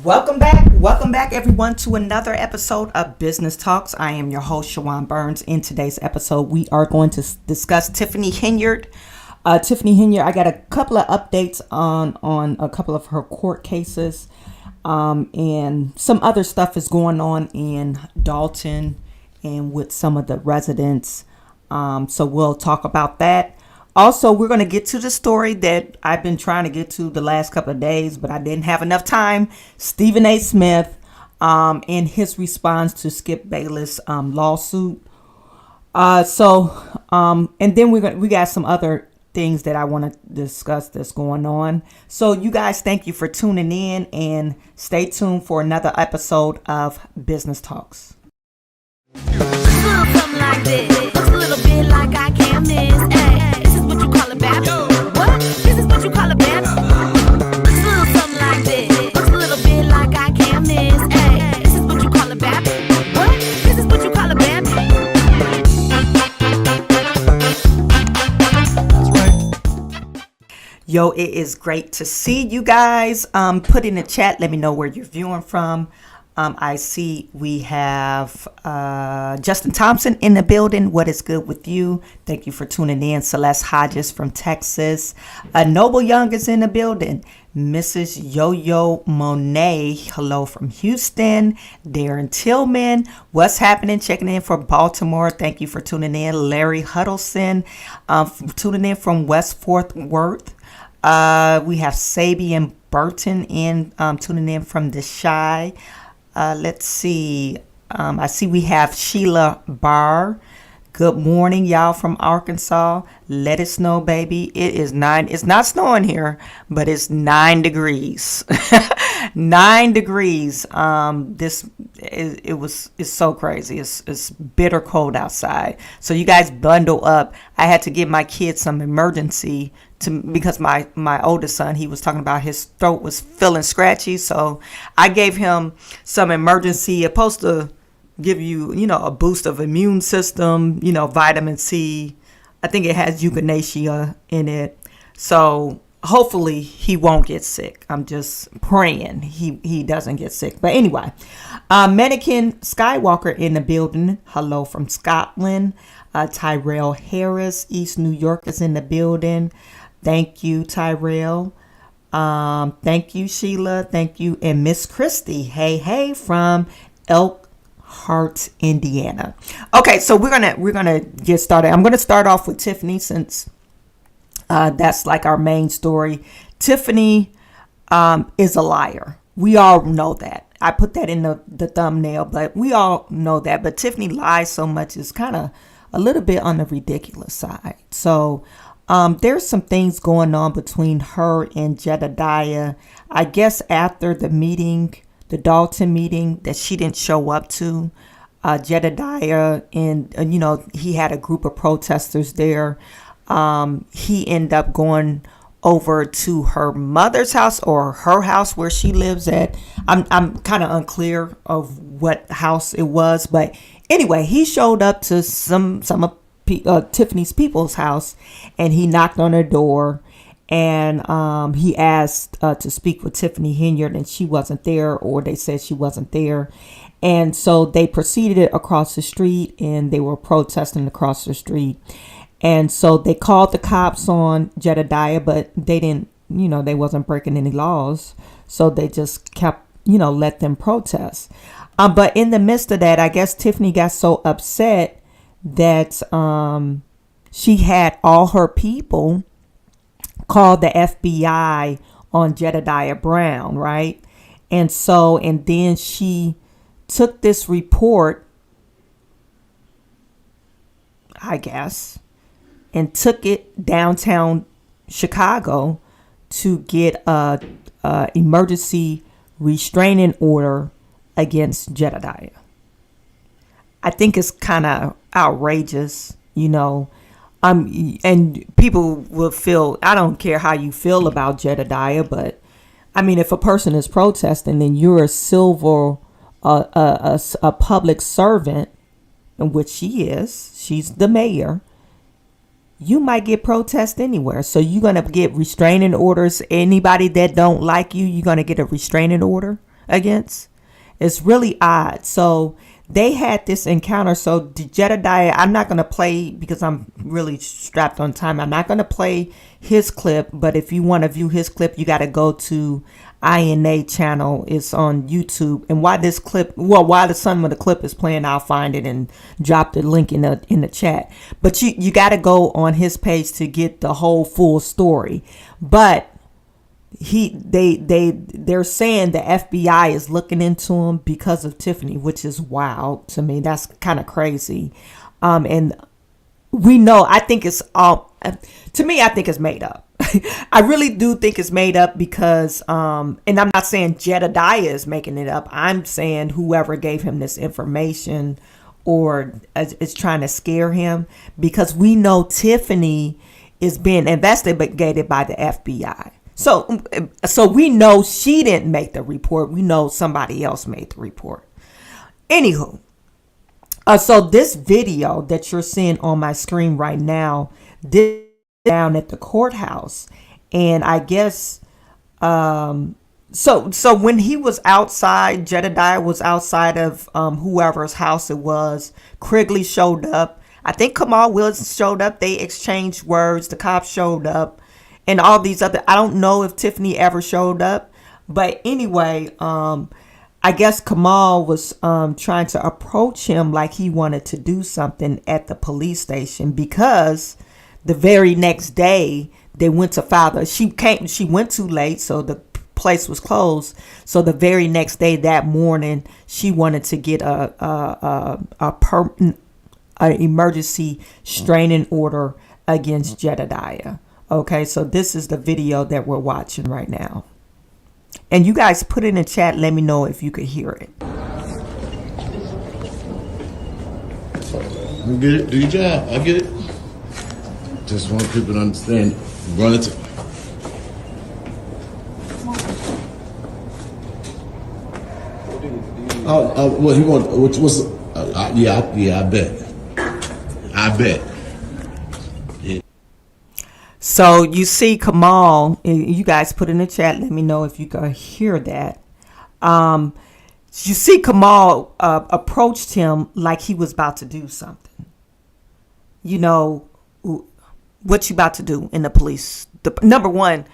Welcome back everyone to another episode of Business Talks. I am your host, Chawanne Burns. In today's episode, we are going to discuss Tiffany Henyard. Tiffany Henyard, I got a couple of updates on a couple of her court cases, and some other stuff is going on in Dalton and with some of the residents. So we'll talk about that. Also, we're going to get to the story that I've been trying to get to the last couple of days, but I didn't have enough time. Stephen A. Smith, in his response to Skip Bayless lawsuit. And then we got some other things that I want to discuss that's going on. So you guys, thank you for tuning in and stay tuned for another episode of Business Talks. Something like this. Looks a little bit like I can't miss. Ay, this is what you call a bap. What? This is what you call a bap. Something like this. Looks a little bit like I can't miss. Ay, this is what you call a bap. What? This is what you call a bap. Yo, it is great to see you guys. Put in the chat. Let me know where you're viewing from. I see we have Justin Thompson in the building. What is good with you? Thank you for tuning in. Celeste Hodges from Texas. Noble Young is in the building. Mrs. Yo-Yo Monet, hello from Houston. Darren Tillman, what's happening? Checking in for Baltimore. Thank you for tuning in. Larry Huddleston, tuning in from West Fort Worth. We have Sabian Burton in tuning in from the Shy. Let's see. I see we have Sheila Barr. Good morning, y'all from Arkansas. Let it snow, baby. It's not snowing here, but it's 9 degrees. 9 degrees. It's so crazy. It's bitter cold outside. So you guys bundle up. I had to give my kids some emergency because my oldest son, he was talking about his throat was feeling scratchy. So I gave him some emergency. It's supposed to give you, a boost of immune system, vitamin C. I think it has echinacea in it. So hopefully he won't get sick. I'm just praying he doesn't get sick. But anyway, Mannequin Skywalker in the building. Hello from Scotland. Tyrell Harris, East New York is in the building. Thank you, Tyrell. Thank you, Sheila. Thank you. And Miss Christy. Hey, from Elkhart, Indiana. Okay, so we're gonna get started. I'm gonna start off with Tiffany since that's like our main story. Tiffany is a liar. We all know that. I put that in the thumbnail, but we all know that. But Tiffany lies so much is kind of a little bit on the ridiculous side. So there's some things going on between her and Jedidah. I guess after the meeting, the Dalton meeting that she didn't show up to, Jedidah and he had a group of protesters there. He ended up going over to her mother's house or her house where she lives at. I'm kind of unclear of what house it was, but anyway, he showed up to some of Tiffany's people's house, and he knocked on her door, and he asked to speak with Tiffany Henyard, and she wasn't there, or they said she wasn't there. And so they proceeded across the street, and they were protesting across the street. And so they called the cops on Jedidah, but they didn't, they wasn't breaking any laws. So they just kept, let them protest. But in the midst of that, I guess Tiffany got so upset that she had all her people call the FBI on Jedidah Brown, right? And then she took this report, I guess, and took it downtown Chicago to get a emergency restraining order against Jedidah. I think it's kind of outrageous, and people will feel, I don't care how you feel about Jedidah, but I mean, if a person is protesting, then you're a public servant, in which she's the mayor. You might get protest anywhere. So you're going to get restraining orders. Anybody that don't like you, you're going to get a restraining order. against. It's really odd. So they had this encounter. So Jedidah, I'm not going to play because I'm really strapped on time. I'm not going to play his clip, but if you want to view his clip, you got to go to INA channel. It's on YouTube. And while the son of the clip is playing, I'll find it and drop the link in the chat. But you got to go on his page to get the whole full story. But they're saying the FBI is looking into him because of Tiffany, which is wild to me. That's kind of crazy. And we know, I think it's all, to me, I think it's made up. I really do think it's made up because, and I'm not saying Jedidah is making it up. I'm saying whoever gave him this information or is trying to scare him, because we know Tiffany is being investigated by the FBI. So we know she didn't make the report. We know somebody else made the report. Anywho, so this video that you're seeing on my screen right now, this down at the courthouse, and I guess so when he was outside, Jedidah was outside of whoever's house it was. Krigley showed up. I think Kamal Willis showed up. They exchanged words. The cops showed up. And all these other, I don't know if Tiffany ever showed up. But anyway, I guess Kamal was trying to approach him like he wanted to do something at the police station, because the very next day they went to file she went too late, so the place was closed. So the very next day, that morning, she wanted to get a emergency restraining order against Jedidah. Okay, so this is the video that we're watching right now. And you guys put it in the chat. Let me know if you could hear it. You get it? Do your job. I get it. Just want people to understand. Run it. What he want? What's? Yeah, I bet. I bet. So you see Kamal, you guys put in the chat, let me know if you can hear that. You see Kamal approached him like he was about to do something. You know, what you about to do in the police? Number one,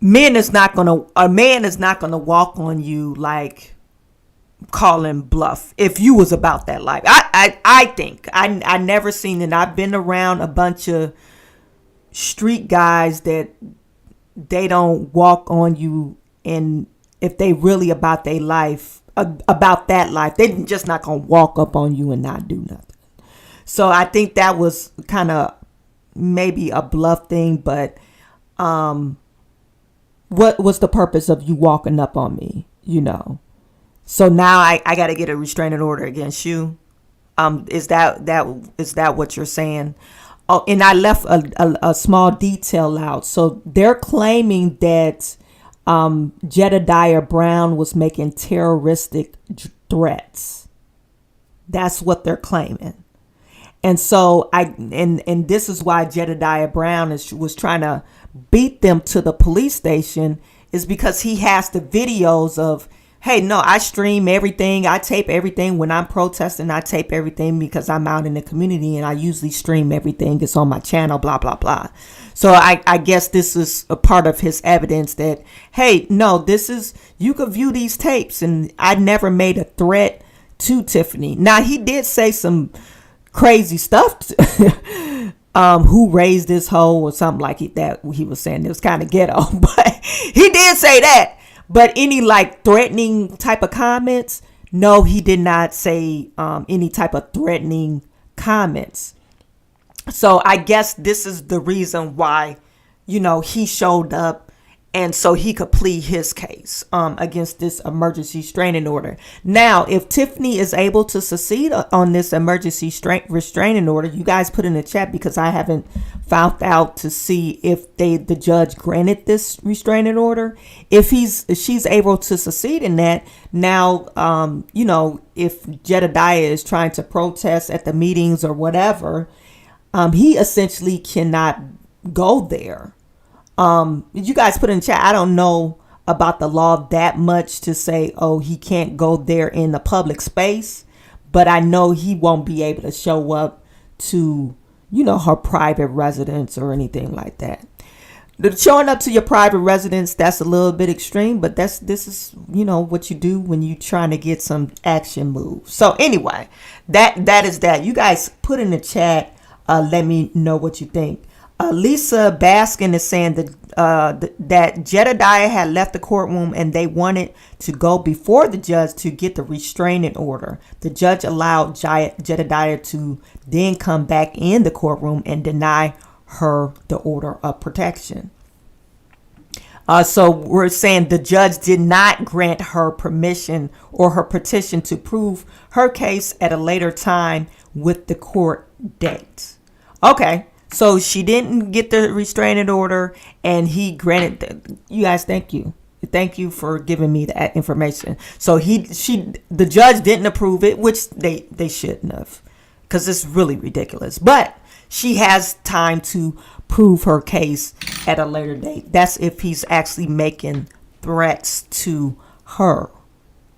a man is not gonna walk on you like calling bluff if you was about that life. I think I never seen it. I've been around a bunch of street guys that they don't walk on you, and if they really about their life, about that life, they just not gonna walk up on you and not do nothing. So I think that was kind of maybe a bluff thing, but what was the purpose of you walking up on me, you know? So now I got to get a restraining order against you. Is that what you're saying? Oh, and I left a small detail out. So they're claiming that Jedidah Brown was making terroristic threats. That's what they're claiming. And so and this is why Jedidah Brown was trying to beat them to the police station, is because he has the videos of, hey, no, I stream everything. I tape everything. When I'm protesting, I tape everything because I'm out in the community and I usually stream everything. It's on my channel, blah, blah, blah. So I guess this is a part of his evidence that, hey, no, you could view these tapes, and I never made a threat to Tiffany. Now, he did say some crazy stuff. Who raised this hoe or something like that. He was saying it was kind of ghetto, but he did say that. But any like threatening type of comments, no, he did not say any type of threatening comments. So I guess this is the reason why, you know, he showed up, and so he could plead his case against this emergency restraining order. Now, if Tiffany is able to succeed on this emergency restraining order, you guys put in the chat, because I haven't found out to see if the judge granted this restraining order. If she's able to succeed in that, now, you know, if Jedidah is trying to protest at the meetings or whatever, he essentially cannot go there. You guys put in the chat, I don't know about the law that much to say, oh, he can't go there in the public space. But I know he won't be able to show up to, her private residence or anything like that. Showing up to your private residence, that's a little bit extreme, but this is, what you do when you're trying to get some action moves. So anyway, that is that. You guys put in the chat, let me know what you think. Lisa Baskin is saying that Jedidah had left the courtroom and they wanted to go before the judge to get the restraining order. The judge allowed Jedidah to then come back in the courtroom and deny her the order of protection. So we're saying the judge did not grant her permission or her petition to prove her case at a later time with the court date. Okay, so she didn't get the restraining order and he granted you guys, thank you. Thank you for giving me that information. So the judge didn't approve it, which they shouldn't have, because it's really ridiculous. But she has time to prove her case at a later date. That's if he's actually making threats to her.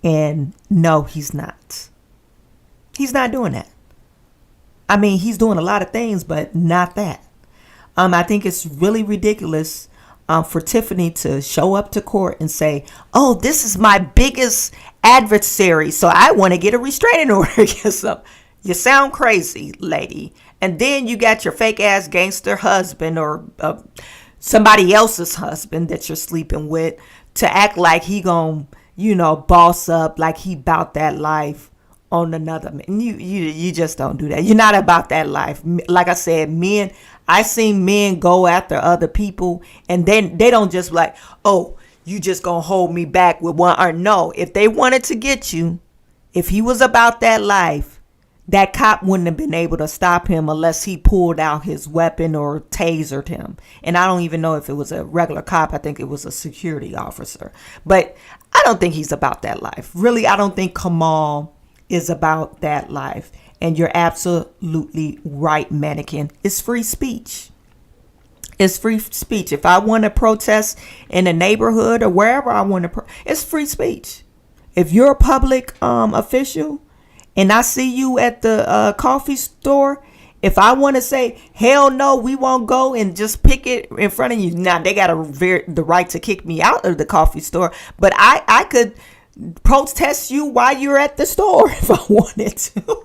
And no, he's not. He's not doing that. I mean, he's doing a lot of things, but not that. I think it's really ridiculous for Tiffany to show up to court and say, oh, this is my biggest adversary, so I want to get a restraining order against him. You sound crazy, lady. And then you got your fake ass gangster husband or somebody else's husband that you're sleeping with to act like he gonna, boss up, like he about that life on another man. You just don't do that. You're not about that life. Like I said, I seen men go after other people and then they don't just like, oh, you just gonna hold me back with one arm. No, if they wanted to get you, if he was about that life, that cop wouldn't have been able to stop him unless he pulled out his weapon or tasered him. And I don't even know if it was a regular cop. I think it was a security officer. But I don't think he's about that life. Really, I don't think Kamal is about that life. And you're absolutely right, Mannequin. It's free speech. It's free speech. If I want to protest in a neighborhood or wherever I want to, it's free speech. If you're a public official, and I see you at the coffee store, if I want to say, hell no, we won't go and just pick it in front of you. Now, they got the right to kick me out of the coffee store. But I could protest you while you're at the store if I wanted to.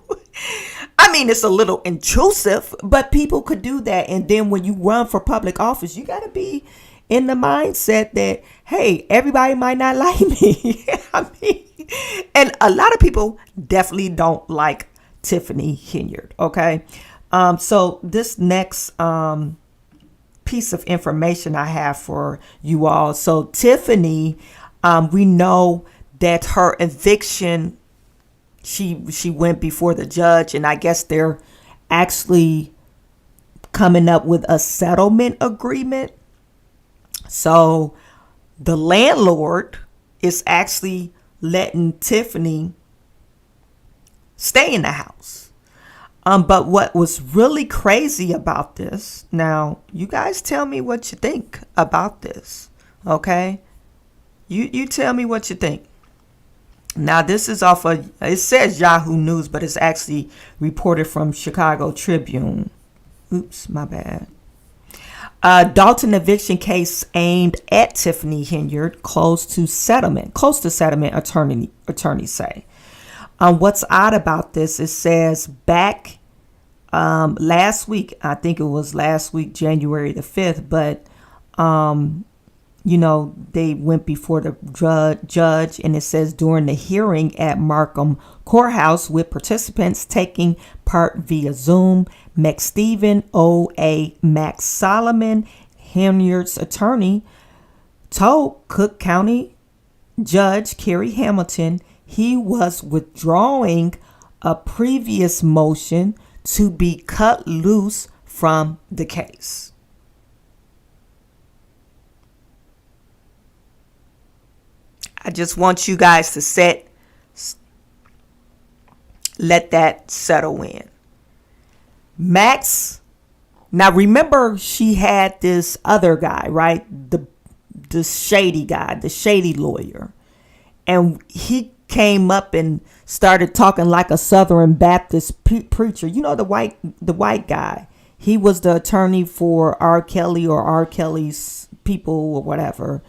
I mean, it's a little intrusive, but people could do that. And then when you run for public office, you got to be in the mindset that, hey, everybody might not like me. I mean, and a lot of people definitely don't like Tiffany Henyard. Okay. So this next piece of information I have for you all. So Tiffany, we know that her eviction, she went before the judge, and I guess they're actually coming up with a settlement agreement. So the landlord is actually letting Tiffany stay in the house. But what was really crazy about this, now you guys tell me what you think about this, okay? You tell me what you think. Now this is off of, it says Yahoo News, but it's actually reported from Chicago Tribune. Oops, my bad. Dalton eviction case aimed at Tiffany Henyard close to settlement, attorneys say. What's odd about this, it says back last week, I think it was last week, January the 5th, but, they went before the judge, and it says during the hearing at Markham Courthouse with participants taking part via Zoom, Stephan O.A. Max Solomon, Henyard's attorney, told Cook County Judge Kerry Hamilton he was withdrawing a previous motion to be cut loose from the case. I just want you guys to let that settle in. Max, now remember she had this other guy, right? The the shady guy, the shady lawyer. And he came up and started talking like a Southern Baptist preacher. You know, the white guy. He was the attorney for R. Kelly or R. Kelly's people or whatever.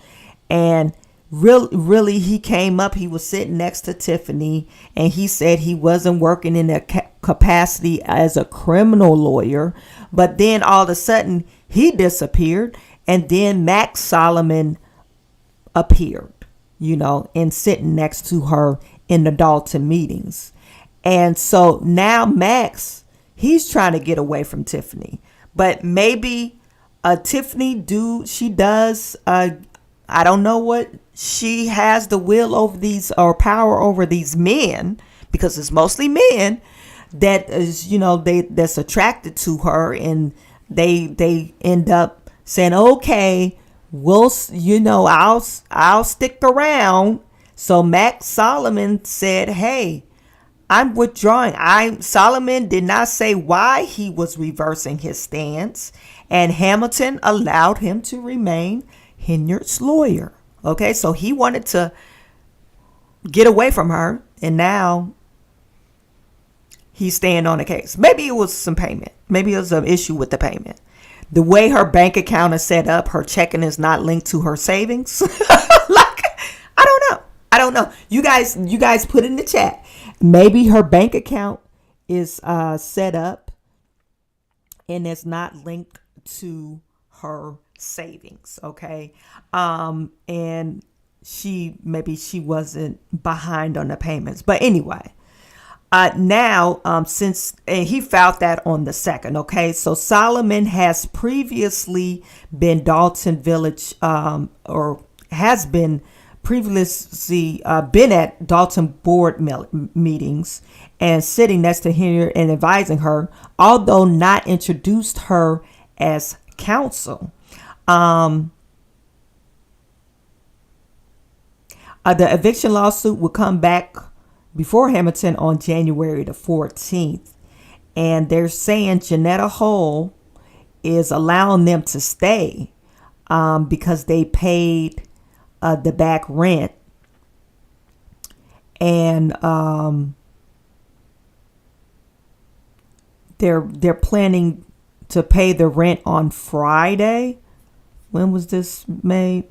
And really, he came up. He was sitting next to Tiffany, and he said he wasn't working in a capacity as a criminal lawyer. But then all of a sudden, he disappeared, and then Max Solomon appeared, you know, and sitting next to her in the Dalton meetings. And so now Max, he's trying to get away from Tiffany, but maybe Tiffany does. I don't know what she has the will over these or power over these men, because it's mostly men that is, you know, that's attracted to her, and they end up saying, okay, we'll, you know, I'll stick around. So Max Solomon said, hey, I'm withdrawing. Solomon did not say why he was reversing his stance, and Hamilton allowed him to remain Henyard's lawyer. Okay, so he wanted to get away from her, and now he's staying on the case. Maybe it was some payment. Maybe it was an issue with the payment. The way her bank account is set up, her checking is not linked to her savings. Like, I don't know. You guys put in the chat. Maybe her bank account is set up and it's not linked to her savings. Okay. And she wasn't behind on the payments. But anyway, now, since he filed that on the 2nd, okay, so Solomon has previously been Dalton Village, or has been previously been at Dalton board meetings and sitting next to her and advising her, although not introduced her as counsel. The eviction lawsuit will come back before Hamilton on January the 14th. And they're saying Jedidah Hole is allowing them to stay because they paid the back rent. And they're planning to pay the rent on Friday. When was this made?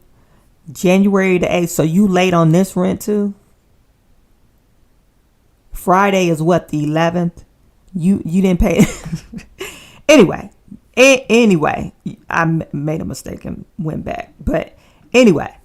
January the 8th. So you late on this rent too? Friday is what, the 11th? You didn't pay. Anyway, I made a mistake and went back. But anyway,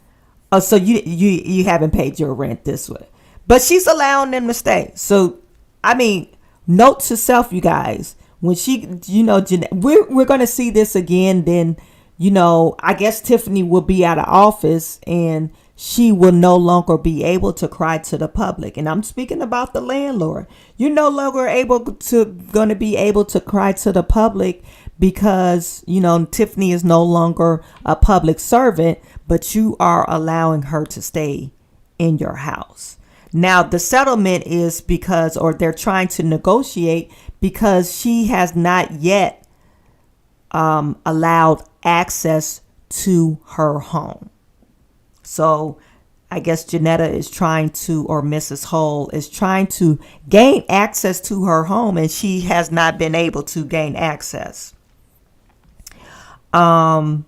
so you haven't paid your rent this way, but she's allowing them to stay. So I mean, note to self, you guys, when she, you know, we're gonna see this again. Then, you know, I guess Tiffany will be out of office and she will no longer be able to cry to the public. And I'm speaking about the landlord. You're no longer going to be able to cry to the public because, you know, Tiffany is no longer a public servant, but you are allowing her to stay in your house. Now, the settlement is because, or they're trying to negotiate because she has not yet allowed access to her home. So I guess Jedidah is trying to, or Mrs. Hole is trying to gain access to her home, and she has not been able to gain access. And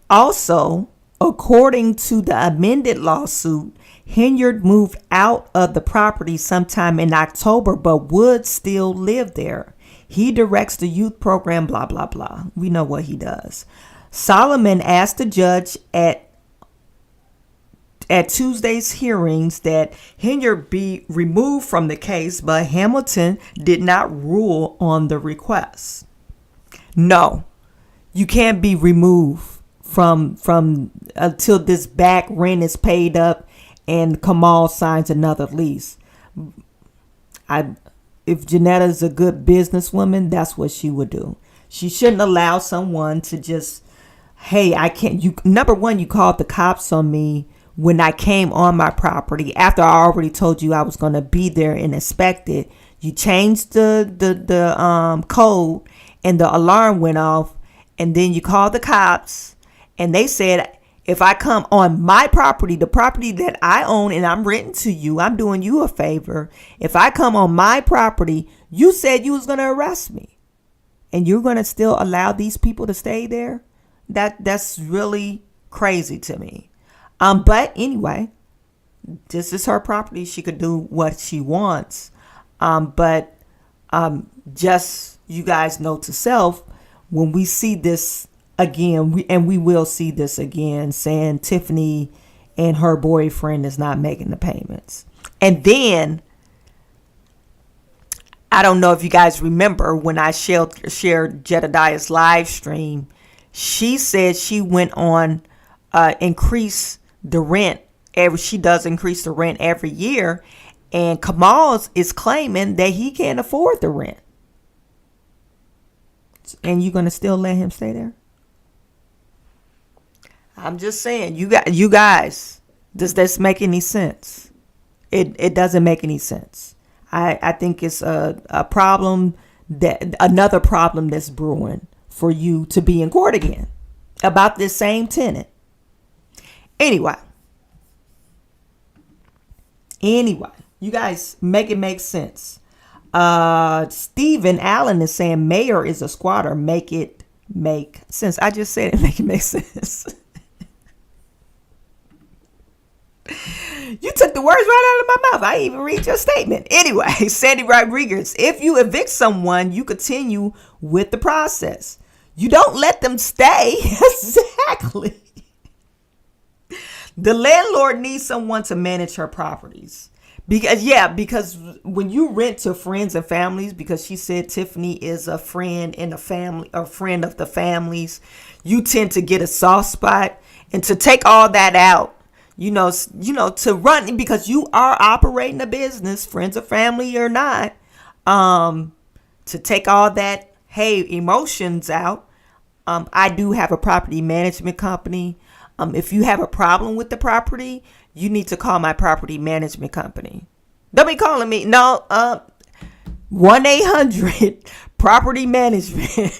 also, according to the amended lawsuit, Henyard moved out of the property sometime in October, but would still live there. He directs the youth program, blah, blah, blah. We know what he does. Solomon asked the judge at Tuesday's hearings that Henyard be removed from the case, but Hamilton did not rule on the request. No, you can't be removed from until this back rent is paid up and Kamal signs another lease. If Jedidah is a good businesswoman, that's what she would do. She shouldn't allow someone to just, hey, I can't. You, number one, you called the cops on me when I came on my property after I already told you I was going to be there and inspect it. You changed the code, and the alarm went off, and then you called the cops, and they said, if I come on my property, the property that I own and I'm renting to you, I'm doing you a favor. If I come on my property, you said you was going to arrest me, and you're going to still allow these people to stay there? That's really crazy to me. But anyway, this is her property. She could do what she wants. But just you guys know to self, when we see this again, we will see this again, saying Tiffany and her boyfriend is not making the payments. And then, I don't know if you guys remember when I shared Jedidah's live stream, she said she went on increase the rent. She does increase the rent every year. And Kamal is claiming that he can't afford the rent. And you're going to still let him stay there? I'm just saying, you guys, does this make any sense? It doesn't make any sense. I think it's a problem, another problem that's brewing for you to be in court again about this same tenant. Anyway, you guys make it make sense. Stephen Allen is saying mayor is a squatter. Make it make sense. I just said it. Make it make sense. You took the words right out of my mouth. I even read your statement. Anyway, Sandy Rodriguez, if you evict someone, you continue with the process. You don't let them stay. Exactly. The landlord needs someone to manage her properties. Because when you rent to friends and families, because she said Tiffany is a friend in the family, a friend of the families, you tend to get a soft spot. And to take all that out, to run, because you are operating a business, friends or family or not, to take all that, emotions out. I do have a property management company. If you have a problem with the property, you need to call my property management company. Don't be calling me. No, 1-800 property management.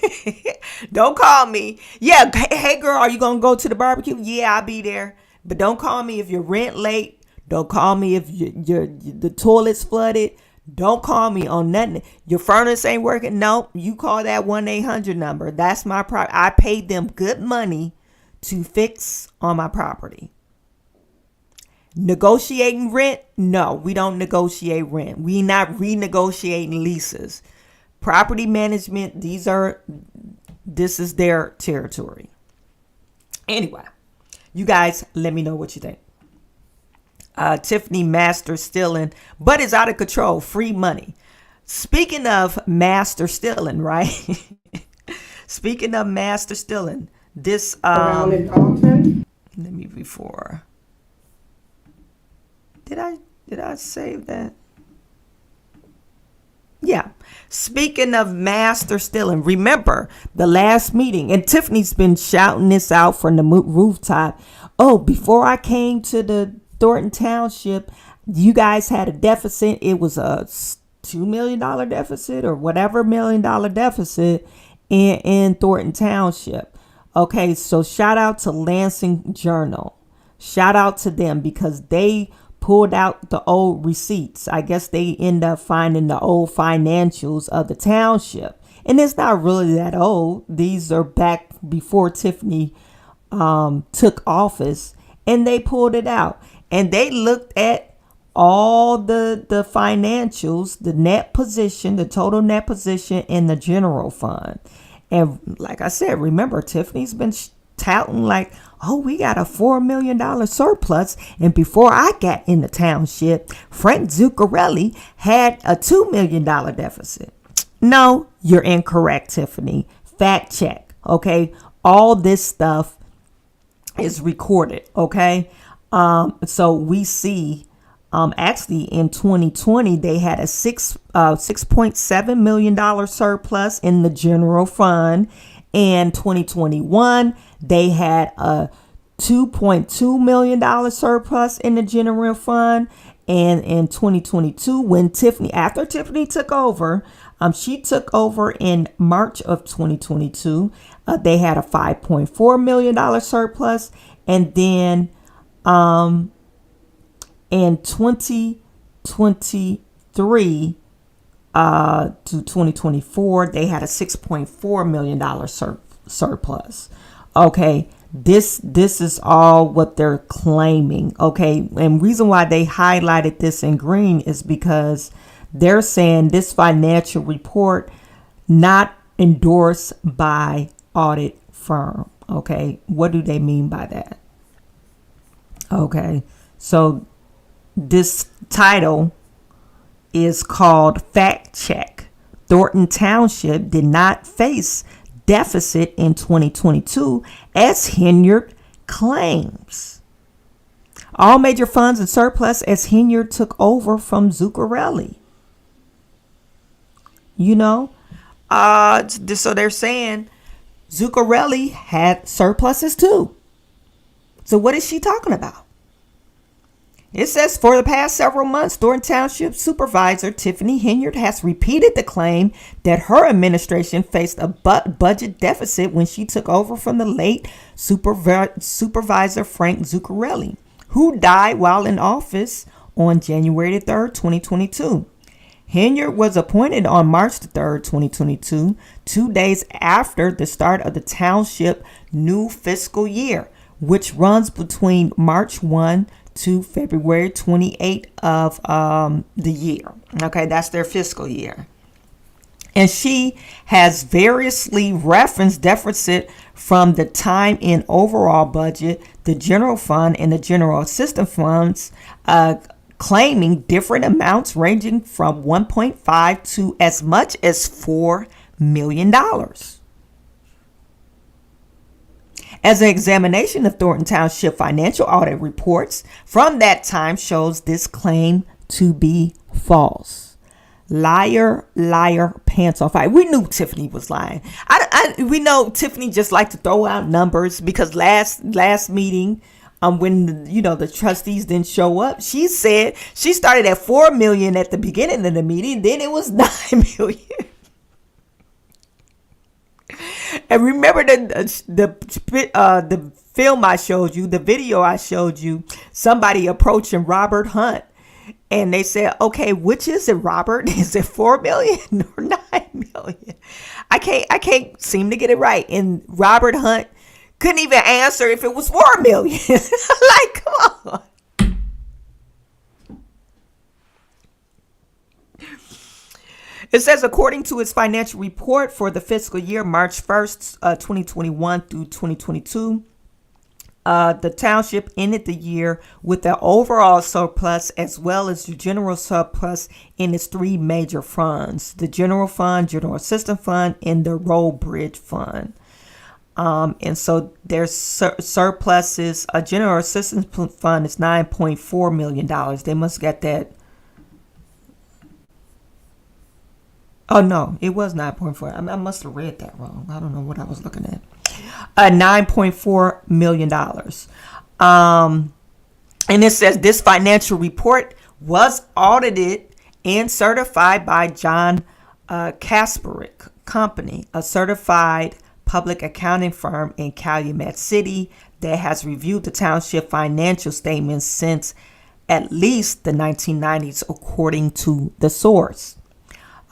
Don't call me. Yeah. Hey girl, are you going to go to the barbecue? Yeah, I'll be there. But don't call me if your rent late. Don't call me if the toilet's flooded. Don't call me on nothing. Your furnace ain't working. No, you call that 1-800 number. That's my property. I paid them good money to fix on my property. Negotiating rent? No, we don't negotiate rent. We not renegotiating leases. Property management, this is their territory. Anyway, you guys, let me know what you think. Tiffany master stealing, but it's out of control. Free money. Speaking of master stealing, right? Speaking of master stealing, this let me before. Did I save that? Yeah. Speaking of master stealing, remember the last meeting, and Tiffany's been shouting this out from the rooftop. Oh, before I came to the Thornton Township, you guys had a deficit. It was a $2 million deficit or whatever $1 million deficit in Thornton Township. Okay, so shout out to Lansing Journal. Shout out to them because they pulled out the old receipts. I guess they end up finding the old financials of the township. And it's not really that old. These are back before Tiffany took office, and they pulled it out. And they looked at all the financials, the net position, the total net position in the general fund. And like I said, remember, Tiffany's been touting like, oh, we got a $4 million surplus. And before I got in the township, Frank Zuccarelli had a $2 million deficit. No, you're incorrect, Tiffany. Fact check. Okay. All this stuff is recorded. Okay. So we see, actually in 2020, they had a $6.7 million surplus in the general fund. In 2021, they had a $2.2 million surplus in the general fund. And in 2022, when after Tiffany took over, she took over in March of 2022. They had a $5.4 million surplus. And then in 2023 to 2024, they had a $6.4 million surplus. Okay. This is all what they're claiming. Okay. And reason why they highlighted this in green is because they're saying this financial report not endorsed by audit firm. Okay. What do they mean by that? Okay. So this title is called Fact Check. Thornton Township did not face deficit in 2022 as Henyard claims. All major funds in surplus as Henyard took over from Zuccarelli. So they're saying Zuccarelli had surpluses too. So what is she talking about? It says for the past several months, Thornton Township Supervisor Tiffany Henyard has repeated the claim that her administration faced a budget deficit when she took over from the late Supervisor Frank Zuccarelli, who died while in office on January 3rd, 2022. Henyard was appointed on March 3rd, 2022, 2 days after the start of the township new fiscal year, which runs between March 1 to February 28 of the year. Okay, that's their fiscal year. And she has variously referenced deficit from the time in overall budget, the general fund, and the general assistance funds, claiming different amounts ranging from 1.5 to as much as $4 million. As an examination of Thornton Township financial audit reports from that time shows this claim to be false. Liar, liar, pants on fire. We knew Tiffany was lying. We know Tiffany just liked to throw out numbers because last meeting, when the trustees didn't show up, she said she started at $4 million at the beginning of the meeting, then it was $9 million. And remember the film I showed you, the video I showed you, somebody approaching Robert Hunt, and they said, "Okay, which is it, Robert? Is it $4 million or $9 million?" I can't seem to get it right. And Robert Hunt couldn't even answer if it was $4 million. Like, come on. It says, according to its financial report for the fiscal year, March 1st, 2021 through 2022, the township ended the year with an overall surplus as well as the general surplus in its three major funds, the general fund, general assistance fund, and the road bridge fund. And so their surpluses, a general assistance fund is $9.4 million. They must get that. Oh, no, it was 9.4. I must have read that wrong. I don't know what I was looking at. $9.4 million. And it says this financial report was audited and certified by John Kasperick Company, a certified public accounting firm in Calumet City that has reviewed the township financial statements since at least the 1990s, according to the source.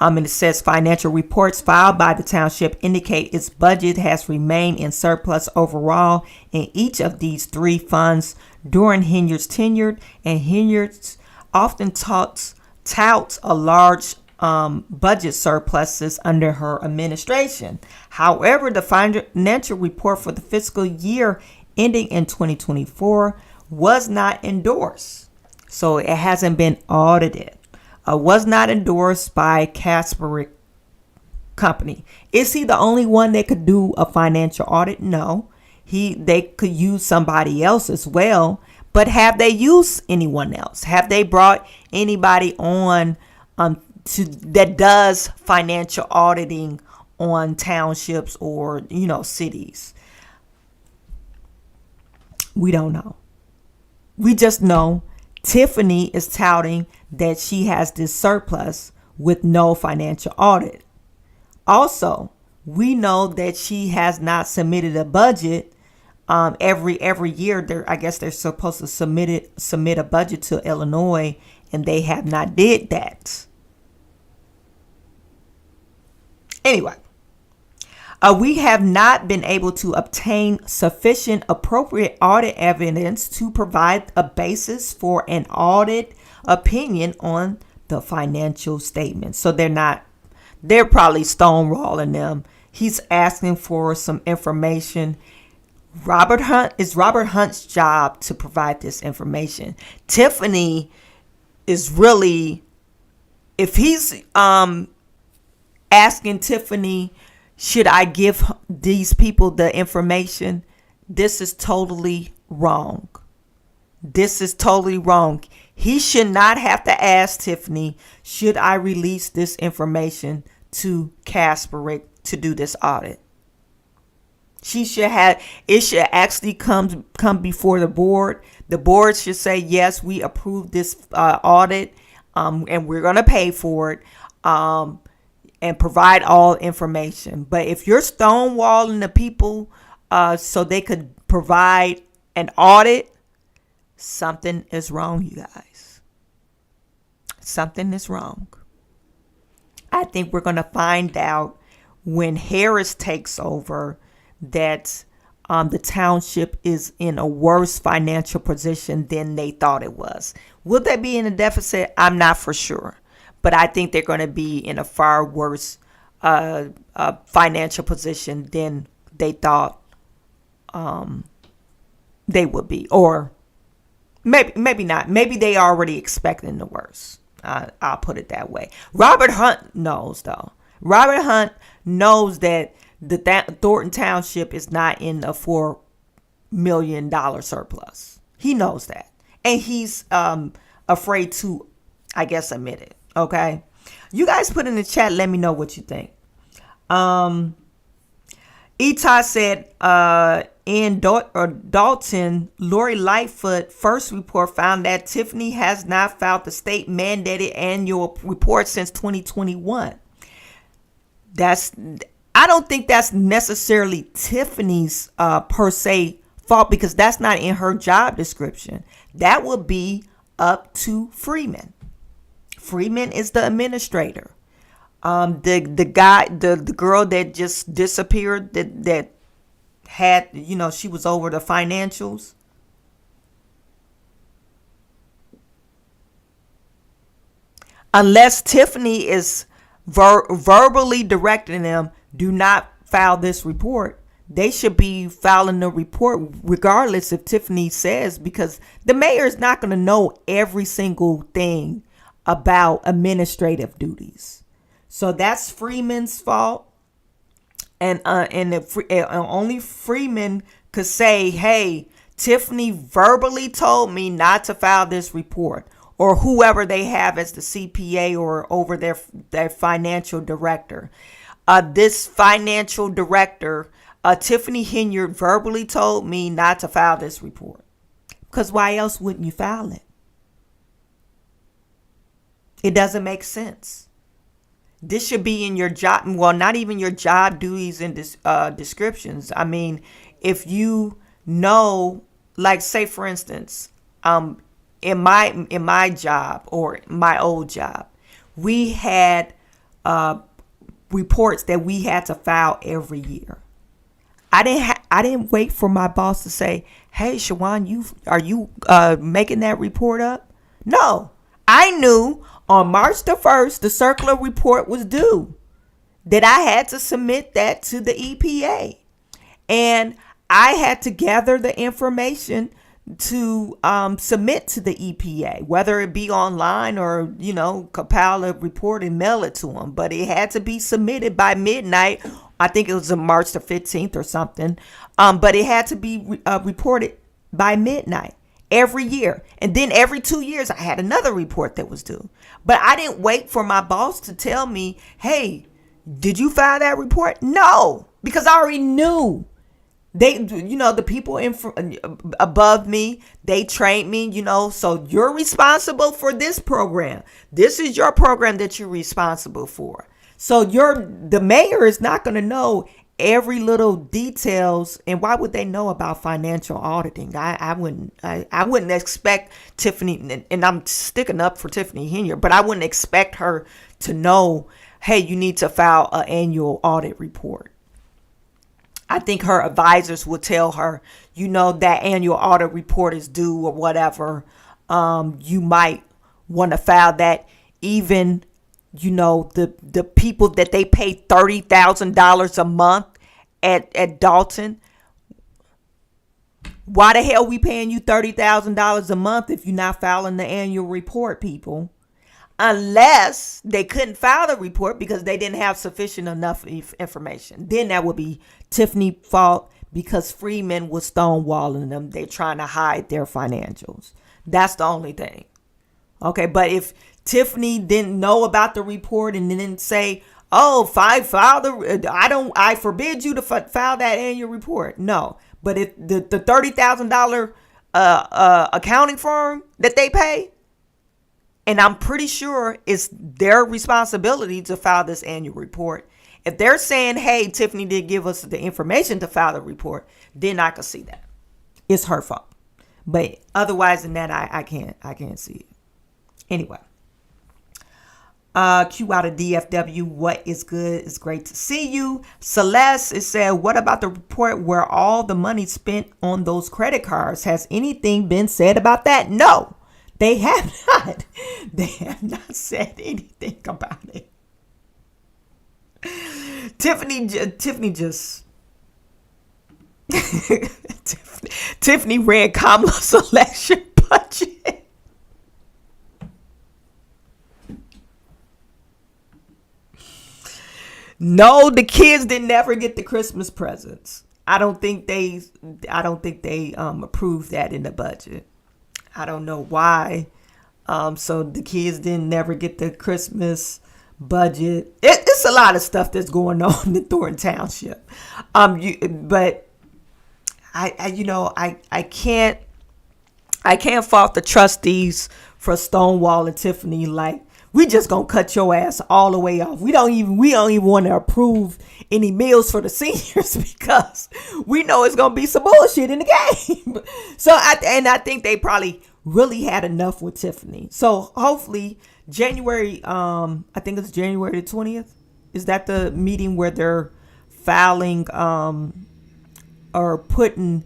And it says financial reports filed by the township indicate its budget has remained in surplus overall in each of these three funds during Henyard's tenure, and Henyard often touts a large budget surpluses under her administration. However, the financial report for the fiscal year ending in 2024 was not endorsed, so it hasn't been audited. Was not endorsed by Kasperick Company. Is he the only one that could do a financial audit? No. They could use somebody else as well. But have they used anyone else? Have they brought anybody on that does financial auditing on townships or cities? We don't know. We just know Tiffany is touting that she has this surplus with no financial audit. Also, we know that she has not submitted a budget. Every year, I guess they're supposed to submit a budget to Illinois, and they have not did that. Anyway, we have not been able to obtain sufficient appropriate audit evidence to provide a basis for an audit opinion on the financial statements. So they're probably stonewalling them. He's asking for some information. It's Robert Hunt's job to provide this information. Tiffany is really, if he's asking Tiffany, should I give these people the information? This is totally wrong. This is totally wrong. He should not have to ask Tiffany, should I release this information to Kasperick to do this audit? It should actually come before the board. The board should say, yes, we approve this audit, and we're going to pay for it, and provide all information. But if you're stonewalling the people so they could provide an audit, something is wrong, you guys. Something is wrong. I think we're going to find out when Harris takes over that the township is in a worse financial position than they thought it was. Will they be in a deficit? I'm not for sure. But I think they're going to be in a far worse financial position than they thought they would be. Or maybe not. Maybe they already expecting the worst. I'll put it that way. Robert Hunt knows, though. Robert Hunt knows that Thornton Township is not in a $4 million surplus. He knows that. And he's afraid to, I guess, admit it. Okay. You guys put in the chat, let me know what you think. Etai said, in Dalton, Lori Lightfoot first report found that Tiffany has not filed the state mandated annual report since 2021. I don't think that's necessarily Tiffany's per se fault, because that's not in her job description. That would be up to Freeman. Freeman is the administrator. The girl that just disappeared, that had, she was over the financials. Unless Tiffany is verbally directing them, do not file this report, they should be filing the report regardless if Tiffany says, because the mayor is not going to know every single thing about administrative duties. So that's Freeman's fault. And only Freeman could say, hey, Tiffany verbally told me not to file this report, or whoever they have as the CPA or over their financial director. This financial director, Tiffany Henyard, verbally told me not to file this report. Because why else wouldn't you file it? It doesn't make sense. This should be in your job. Well, not even your job duties and descriptions. I mean, if you know, like, say for instance, in my job or my old job, we had reports that we had to file every year. I didn't wait for my boss to say, "Hey, Chawanne, are you making that report up?" No, I knew on March the 1st the circular report was due, that I had to submit that to the EPA, and I had to gather the information to submit to the EPA, whether it be online or, compile a report and mail it to them. But it had to be submitted by midnight. I think it was on March the 15th or something. But it had to be reported by midnight every year. And then every 2 years, I had another report that was due. But I didn't wait for my boss to tell me, hey, did you file that report? No, because I already knew They, the people above me, they trained me, so you're responsible for this program. This is your program that you're responsible for. So the mayor is not going to know every little details. And why would they know about financial auditing? I wouldn't expect Tiffany, and I'm sticking up for Tiffany Henyard, but I wouldn't expect her to know, hey, you need to file an annual audit report. I think her advisors will tell her, that annual audit report is due or whatever. You might want to file that. Even, the people that they pay $30,000 a month at Dalton. Why the hell we paying you $30,000 a month if you're not filing the annual report, people? Unless they couldn't file the report because they didn't have sufficient enough information. Then that would be Tiffany's fault because Freeman was stonewalling them. They're trying to hide their financials. That's the only thing. Okay, but if Tiffany didn't know about the report and didn't say, oh, I forbid you to file that annual report. No, but if the $30,000 accounting firm that they pay, and I'm pretty sure it's their responsibility to file this annual report. If they're saying, hey, Tiffany did give us the information to file the report, then I can see that. It's her fault. But otherwise than that, I can't see it. Anyway. Q out of DFW. What is good? It's great to see you. Celeste, it said, what about the report where all the money spent on those credit cards? Has anything been said about that? No. They have not. They have not said anything about it. Tiffany just Tiffany ran Kamala's election budget. No, the kids didn't ever get the Christmas presents. I don't think they approved that in the budget. I don't know why. So the kids didn't never get the Christmas budget. It's a lot of stuff that's going on in Thornton Township. But I can't fault the trustees for stonewalling Tiffany. Like, we just gonna cut your ass all the way off. We don't even want to approve any meals for the seniors because we know it's gonna be some bullshit in the game. So I think they probably really had enough with Tiffany. So hopefully January, I think it's January the 20th. Is that the meeting where they're filing or putting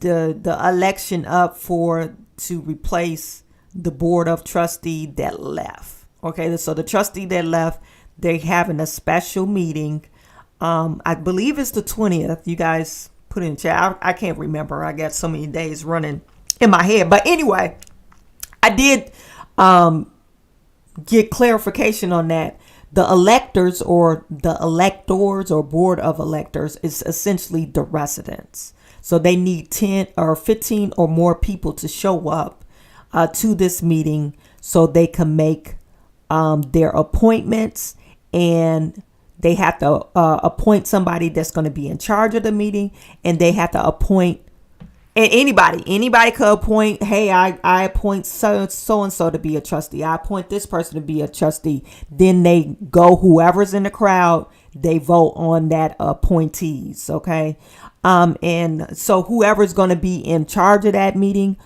the election up to replace the board of trustee that left? Okay, so the trustee that left, they're having a special meeting. I believe it's the 20th. You guys put it in chat. I can't remember. I got so many days running in my head. But anyway, I did get clarification on that. The electors or board of electors is essentially the residents. So they need 10 or 15 or more people to show up to this meeting so they can make their appointments, and they have to appoint somebody that's going to be in charge of the meeting, and they have to appoint, and anybody could appoint, hey, I appoint so and so to be a trustee. I appoint this person to be a trustee. Then they go, whoever's in the crowd, they vote on that appointees. Okay. And so whoever's going to be in charge of that meeting,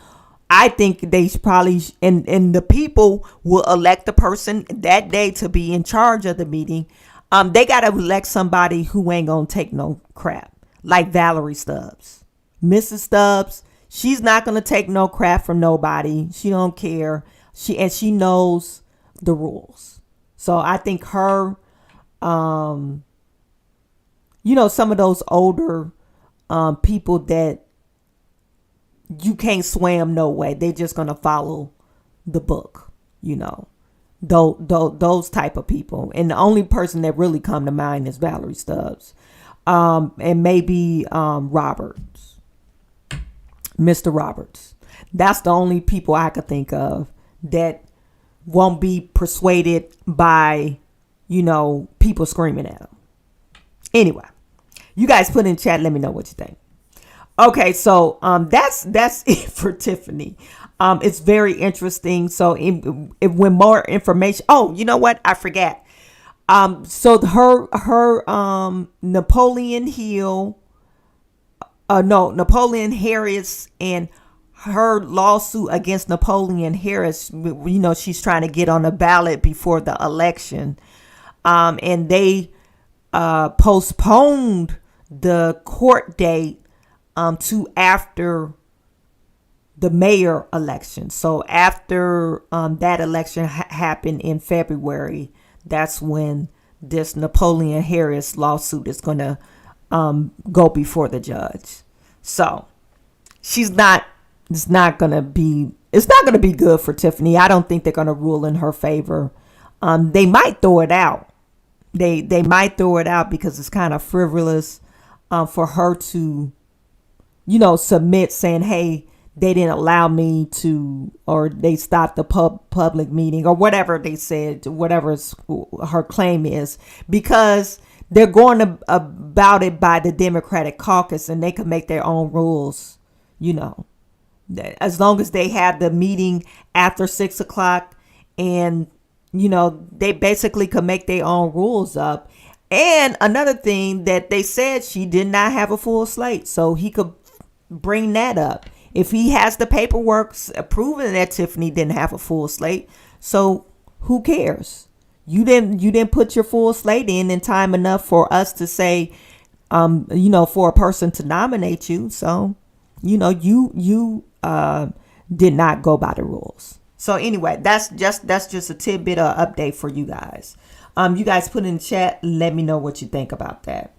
I think they probably, and the people will elect the person that day to be in charge of the meeting. They got to elect somebody who ain't going to take no crap, like Valerie Stubbs. Mrs. Stubbs, she's not going to take no crap from nobody. She don't care. She knows the rules. So I think her, some of those older people that you can't swam no way. They're just going to follow the book, those type of people. And the only person that really come to mind is Valerie Stubbs. And maybe Roberts, Mr. Roberts. That's the only people I could think of that won't be persuaded by, people screaming at them. Anyway, you guys put in chat. Let me know what you think. Okay, so that's it for Tiffany. It's very interesting. So when more information. Oh, you know what? I forgot. So her Napoleon Hill, no, Napoleon Harris, and her lawsuit against Napoleon Harris. You know, she's trying to get on the ballot before the election, and they postponed the court date to after the mayor election. So after that election happened in February, that's when this Napoleon Harris lawsuit is going to go before the judge. So it's not going to be good for Tiffany. I don't think they're going to rule in her favor. They might throw it out. They might throw it out because it's kind of frivolous for her to, submit saying, hey, they didn't allow me to, or they stopped the public meeting, or whatever they said, whatever her claim is, because they're going about it by the Democratic caucus, and they can make their own rules, as long as they have the meeting after 6:00, and, they basically could make their own rules up. And another thing that they said, she did not have a full slate, so he could bring that up. If he has the paperwork proving that Tiffany didn't have a full slate, so who cares? You didn't put your full slate in time enough for us to say, for a person to nominate you. So, you did not go by the rules. So anyway, that's just a tidbit of update for you guys. You guys put in the chat. Let me know what you think about that.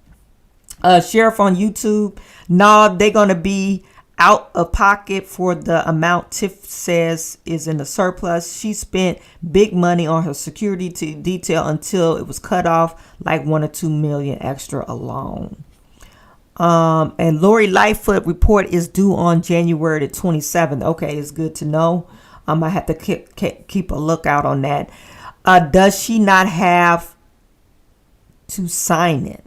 Sheriff on YouTube. No, they're going to be out of pocket for the amount Tiff says is in the surplus. She spent big money on her security detail until it was cut off, like $1 or $2 million extra alone. And Lori Lightfoot report is due on January the 27th. Okay, it's good to know. I have to keep a lookout on that. Does she not have to sign it?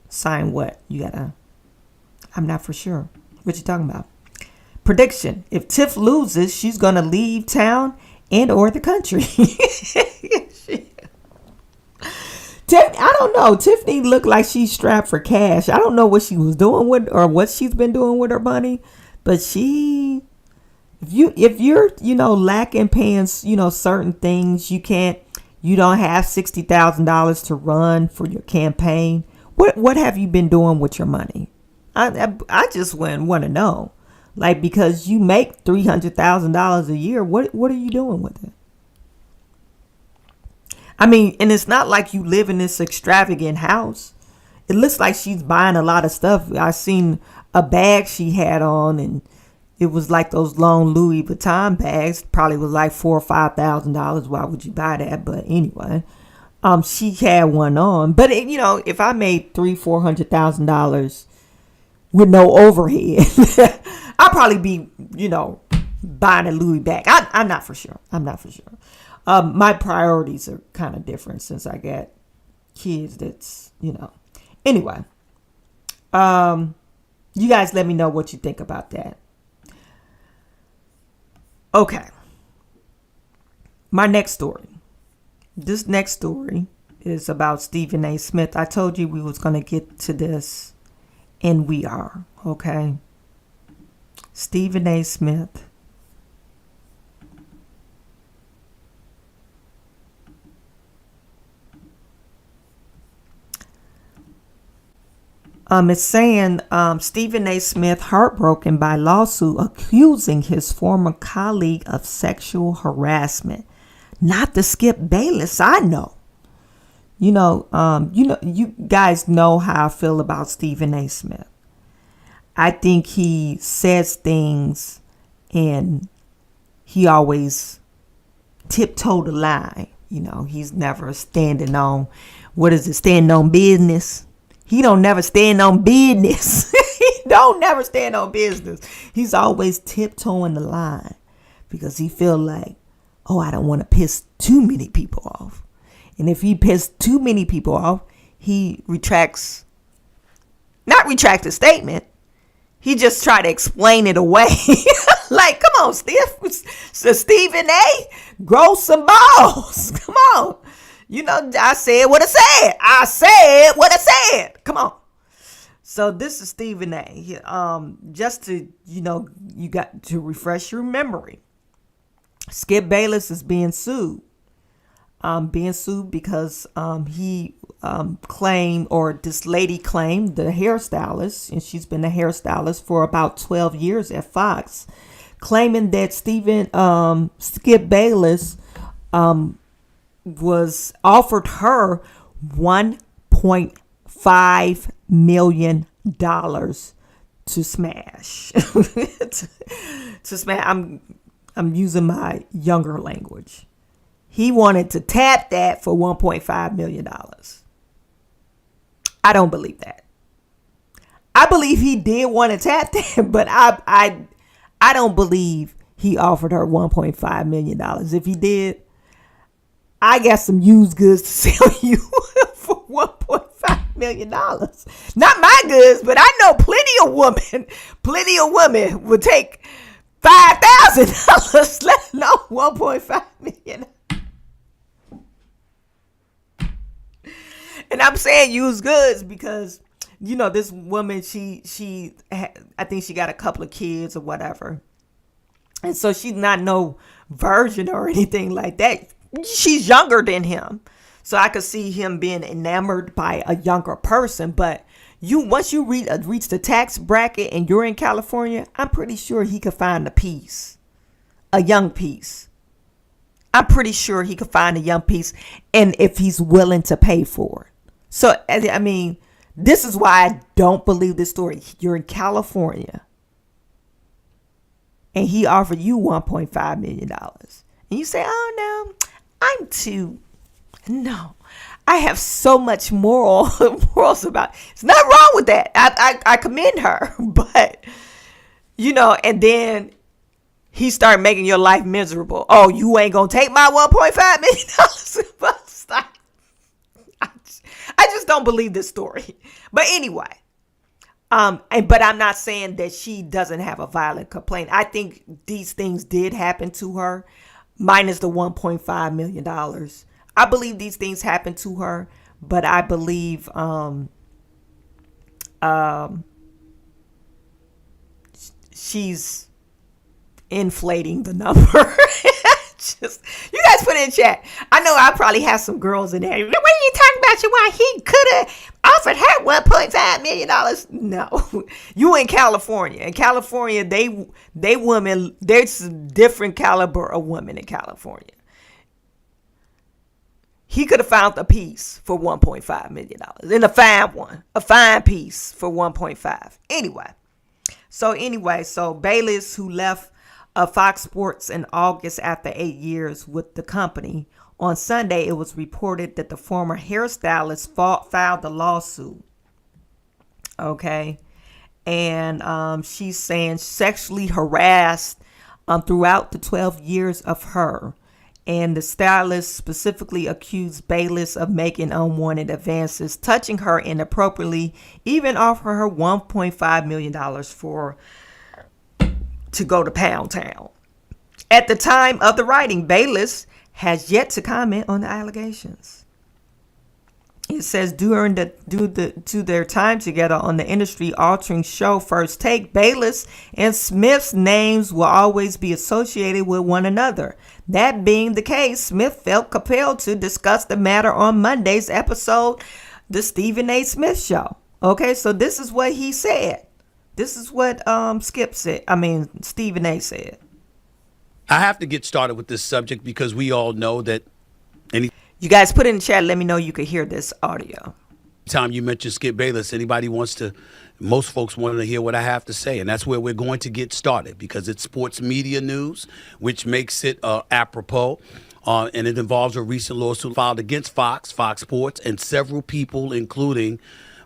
Sign what? I'm not for sure. What you talking about? Prediction. If Tiff loses, she's going to leave town and or the country. I don't know. Tiffany looked like she's strapped for cash. I don't know what she was doing with, or what she's been doing with her money. But if you're lacking paying, certain things, you don't have $60,000 to run for your campaign. What have you been doing with your money? I just want to know, because you make $300,000 a year. What are you doing with it? I mean, and it's not like you live in this extravagant house. It looks like she's buying a lot of stuff. I seen a bag she had on, and it was like those long Louis Vuitton bags. Probably was like $4,000 or $5,000. Why would you buy that? But anyway, she had one on. But if I made $300,000-$400,000 with no overhead, I'll probably be, buying a Louis bag. I'm not for sure. My priorities are kind of different since I got kids that's, Anyway, you guys let me know what you think about that. Okay. My next story. This next story is about Stephen A. Smith. I told you we was going to get to this, and we are. Okay. Stephen A. Smith. It's saying Stephen A. Smith heartbroken by lawsuit accusing his former colleague of sexual harassment. Not the Skip Bayless, I know. You guys know how I feel about Stephen A. Smith. I think he says things and he always tiptoe the line. He's never standing on, standing on business. He don't never stand on business. He don't never stand on business. He's always tiptoeing the line because he feel like, I don't want to piss too many people off. And if he pissed too many people off, he not retract the statement. He just tried to explain it away. Like, come on, Stephen A, grow some balls. Come on. You know, I said what I said. I said what I said. Come on. So this is Stephen A. Just to, you know, you got to refresh your memory. Skip Bayless is being sued. Being sued because he claimed, or this lady claimed, the hairstylist, and she's been a hairstylist for about 12 years at Fox, claiming that Skip Bayless was offered her $1.5 million to smash. to smash. I'm using my younger language. He wanted to tap that for $1.5 million. I don't believe that. I believe he did want to tap that, but I don't believe he offered her $1.5 million. If he did, I got some used goods to sell you for $1.5 million. Not my goods, but I know plenty of women would take $5,000, let alone $1.5 million. And I'm saying used goods because, you know, this woman, I think she got a couple of kids or whatever. And so she's not no virgin or anything like that. She's younger than him. So I could see him being enamored by a younger person. But once you reach the tax bracket and you're in California, I'm pretty sure he could find a young piece. I'm pretty sure he could find a young piece, and if he's willing to pay for it. So, I mean, this is why I don't believe this story. You're in California, and he offered you $1.5 million. And you say, oh, no, no. I have so much morals about it. There's nothing wrong with that. I commend her. But, you know, and then he started making your life miserable. Oh, you ain't going to take my $1.5 million? I just don't believe this story. But anyway, but I'm not saying that she doesn't have a violent complaint. I think these things did happen to her, minus the $1.5 million. I believe these things happened to her, but I believe she's inflating the number. You guys put it in chat. I know I probably have some girls in there. What are you talking about? Why he could have offered her $1.5 million? No, you in California. In California, they women. There's a different caliber of women in California. He could have found a piece for $1.5 million, and a fine piece for 1.5. Anyway, so Bayless, who left Fox Sports in August after 8 years with the company, on Sunday it was reported that the former hairstylist filed a lawsuit. Okay, and she's saying sexually harassed throughout the 12 years of her. And the stylist specifically accused Bayless of making unwanted advances, touching her inappropriately, even offer her $1.5 million to go to Pound Town. At the time of the writing, Bayless has yet to comment on the allegations. It says due to their time together on the industry-altering show First Take, Bayless and Smith's names will always be associated with one another. That being the case, Smith felt compelled to discuss the matter on Monday's episode, The Stephen A. Smith Show. Okay, so this is what he said. This is what Stephen A. said. I have to get started with this subject because we all know that you guys put it in the chat. Let me know you could hear this audio. Time you mention Skip Bayless, most folks want to hear what I have to say, and that's where we're going to get started because it's sports media news, which makes it apropos, and it involves a recent lawsuit filed against Fox Sports, and several people, including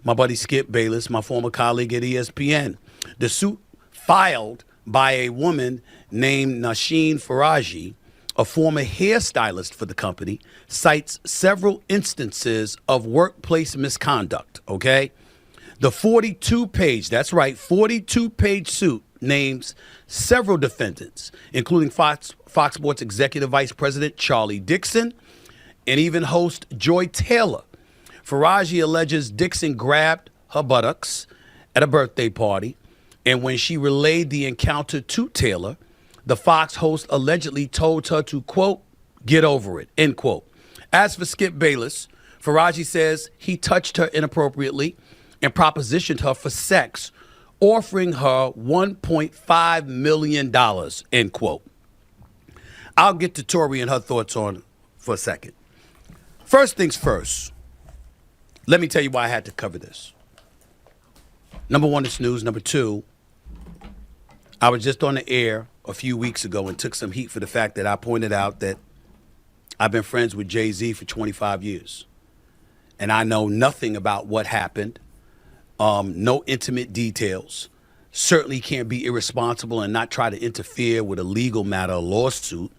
my buddy Skip Bayless, my former colleague at ESPN. The suit filed by a woman named Nasheen Faraji, a former hairstylist for the company, cites several instances of workplace misconduct, okay? The 42-page, that's right, 42-page suit names several defendants, including Fox Sports Executive Vice President Charlie Dixon and even host Joy Taylor. Faraji alleges Dixon grabbed her buttocks at a birthday party, and when she relayed the encounter to Taylor, the Fox host allegedly told her to, quote, get over it, end quote. As for Skip Bayless, Faraji says he touched her inappropriately and propositioned her for sex, offering her $1.5 million, end quote. I'll get to Tori and her thoughts on for a second. First things first, let me tell you why I had to cover this. Number one, it's news. Number two, I was just on the air a few weeks ago and took some heat for the fact that I pointed out that I've been friends with Jay-Z for 25 years. And I know nothing about what happened, no intimate details. Certainly can't be irresponsible and not try to interfere with a legal matter, a lawsuit.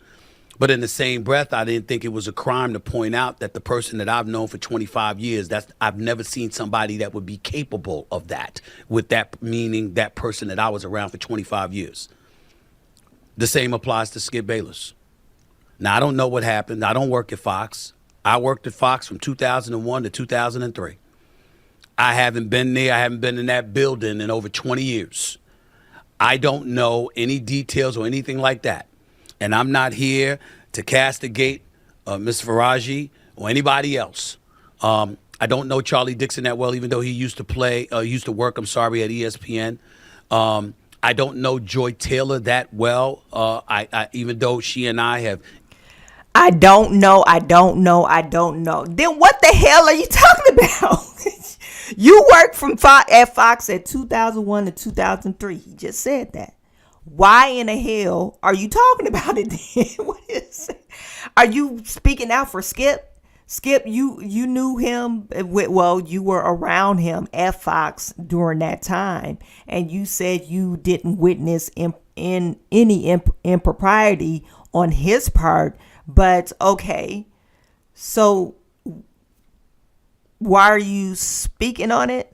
But in the same breath, I didn't think it was a crime to point out that the person that I've known for 25 years, I've never seen somebody that would be capable of that, with that meaning that person that I was around for 25 years. The same applies to Skip Bayless. Now, I don't know what happened. I don't work at Fox. I worked at Fox from 2001 to 2003. I haven't been there. I haven't been in that building in over 20 years. I don't know any details or anything like that. And I'm not here to castigate Ms. Faraji or anybody else. I don't know Charlie Dixon that well, even though he used to work at ESPN. I don't know Joy Taylor that well, even though she and I have. I don't know. Then what the hell are you talking about? You worked at Fox at 2001 to 2003. He just said that. Why in the hell are you talking about it then? What is it? Are you speaking out for Skip? Skip, you knew him. Well, you were around him at Fox during that time, and you said you didn't witness in any impropriety on his part. But okay, so why are you speaking on it?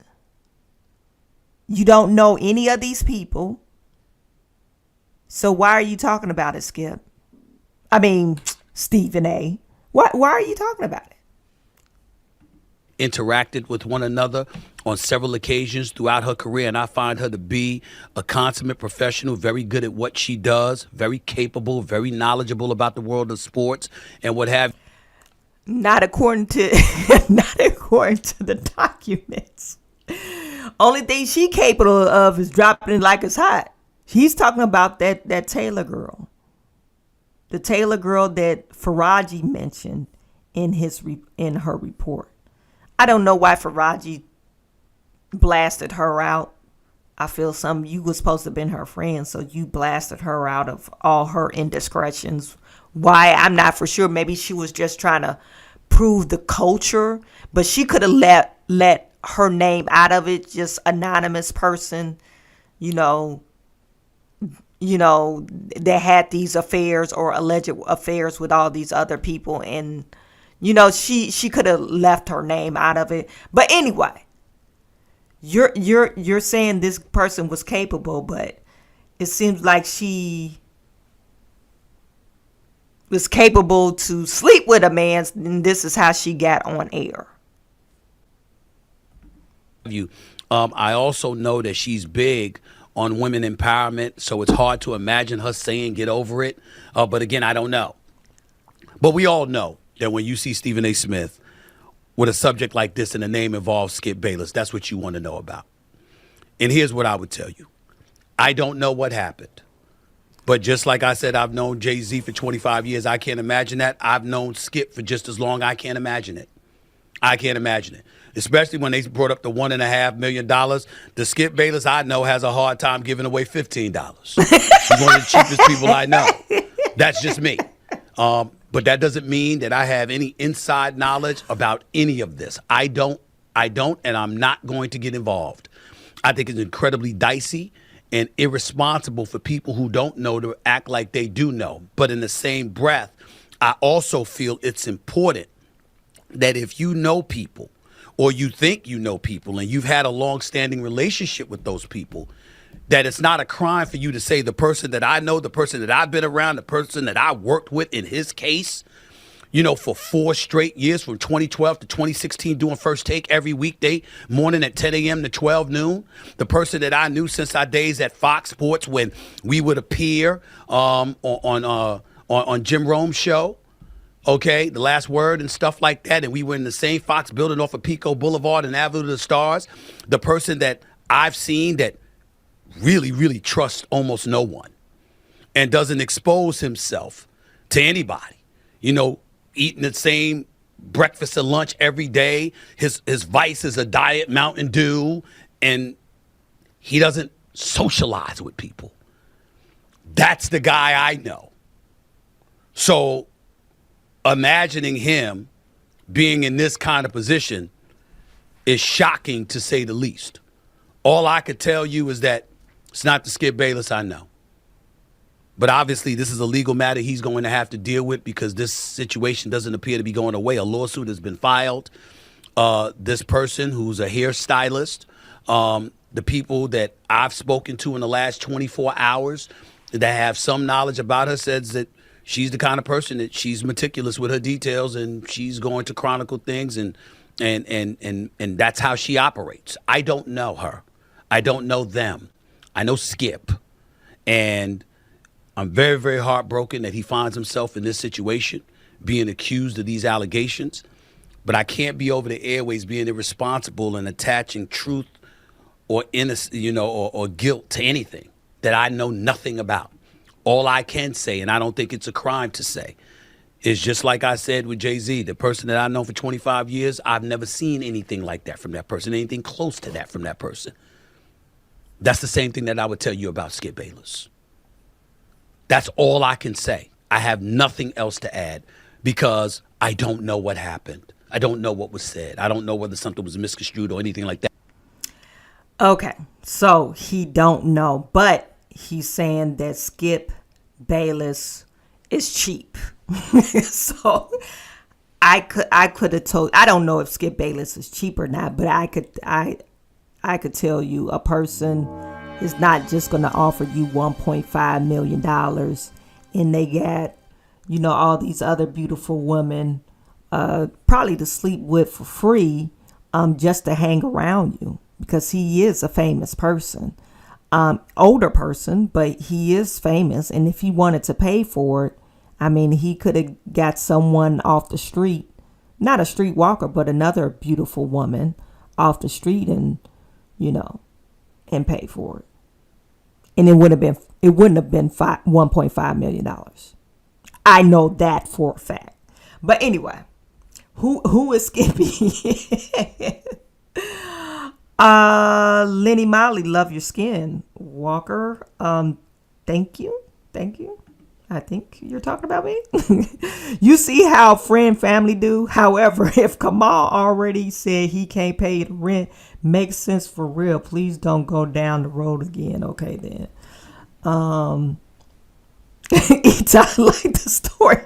You don't know any of these people. So why are you talking about it, Skip? I mean, Stephen A. Why are you talking about it? Interacted with one another on several occasions throughout her career, and I find her to be a consummate professional, very good at what she does, very capable, very knowledgeable about the world of sports and what have. Not according to the documents. Only thing she capable of is dropping it like it's hot. He's talking about that Taylor girl. The Taylor girl that Faraji mentioned in her report. I don't know why Faraji blasted her out. I feel you was supposed to have been her friend, so you blasted her out of all her indiscretions. Why? I'm not for sure. Maybe she was just trying to prove the culture, but she could have let her name out of it, just anonymous person, that had these affairs or alleged affairs with all these other people, and she could have left her name out of it. But anyway, you're saying this person was capable, but it seems like she was capable to sleep with a man, and this is how she got on air. I also know that she's big on women empowerment, so it's hard to imagine her saying get over it. But again, I don't know. But we all know that when you see Stephen A. Smith with a subject like this and the name involves Skip Bayless, that's what you want to know about. And here's what I would tell you. I don't know what happened. But just like I said, I've known Jay-Z for 25 years. I can't imagine that. I've known Skip for just as long. I can't imagine it. I can't imagine it. Especially when they brought up the $1.5 million. The Skip Bayless I know has a hard time giving away $15. He's one of the cheapest people I know. That's just me. But that doesn't mean that I have any inside knowledge about any of this. I don't, and I'm not going to get involved. I think it's incredibly dicey and irresponsible for people who don't know to act like they do know. But in the same breath, I also feel it's important that if you know people or you think you know people and you've had a long-standing relationship with those people, that it's not a crime for you to say the person that I know, the person that I've been around, the person that I worked with in his case, for 4 straight years, from 2012 to 2016, doing First Take every weekday morning at 10 a.m. to 12 noon. The person that I knew since our days at Fox Sports when we would appear on Jim Rome's show, okay, The Last Word and stuff like that, and we were in the same Fox building off of Pico Boulevard and Avenue of the Stars. The person that I've seen that really, really trusts almost no one and doesn't expose himself to anybody, eating the same breakfast and lunch every day. His vice is a diet Mountain Dew, and he doesn't socialize with people. That's the guy I know. So imagining him being in this kind of position is shocking, to say the least. All I could tell you is that it's not the Skip Bayless I know. But obviously, this is a legal matter he's going to have to deal with, because this situation doesn't appear to be going away. A lawsuit has been filed. This person, who's a hairstylist, the people that I've spoken to in the last 24 hours that have some knowledge about her, says that she's the kind of person that she's meticulous with her details, and she's going to chronicle things, and that's how she operates. I don't know her. I don't know them. I know Skip. And I'm very, very heartbroken that he finds himself in this situation, being accused of these allegations. But I can't be over the airways being irresponsible and attaching truth or innocence, or guilt to anything that I know nothing about. All I can say, and I don't think it's a crime to say, is just like I said with Jay-Z, the person that I've known for 25 years, I've never seen anything like that from that person, anything close to that from that person. That's the same thing that I would tell you about Skip Bayless. That's all I can say. I have nothing else to add, because I don't know what happened. I don't know what was said. I don't know whether something was misconstrued or anything like that. Okay, so he don't know, but he's saying that Skip Bayless is cheap. So I could have told. I don't know if Skip Bayless is cheap or not, but I could tell you a person is not just going to offer you $1.5 million and they got, all these other beautiful women probably to sleep with for free just to hang around you, because he is a famous person, older person, but he is famous. And if he wanted to pay for it, he could have got someone off the street, not a streetwalker, but another beautiful woman off the street and, and pay for it. And it wouldn't have been $1.5 million. I know that for a fact. But anyway, who is Skippy? Lenny Molly, love your skin. Walker, thank you. I think you're talking about me. You see how friend family do. However, if Kamal already said he can't pay the rent, makes sense for real. Please don't go down the road again. Okay, then. I like the story.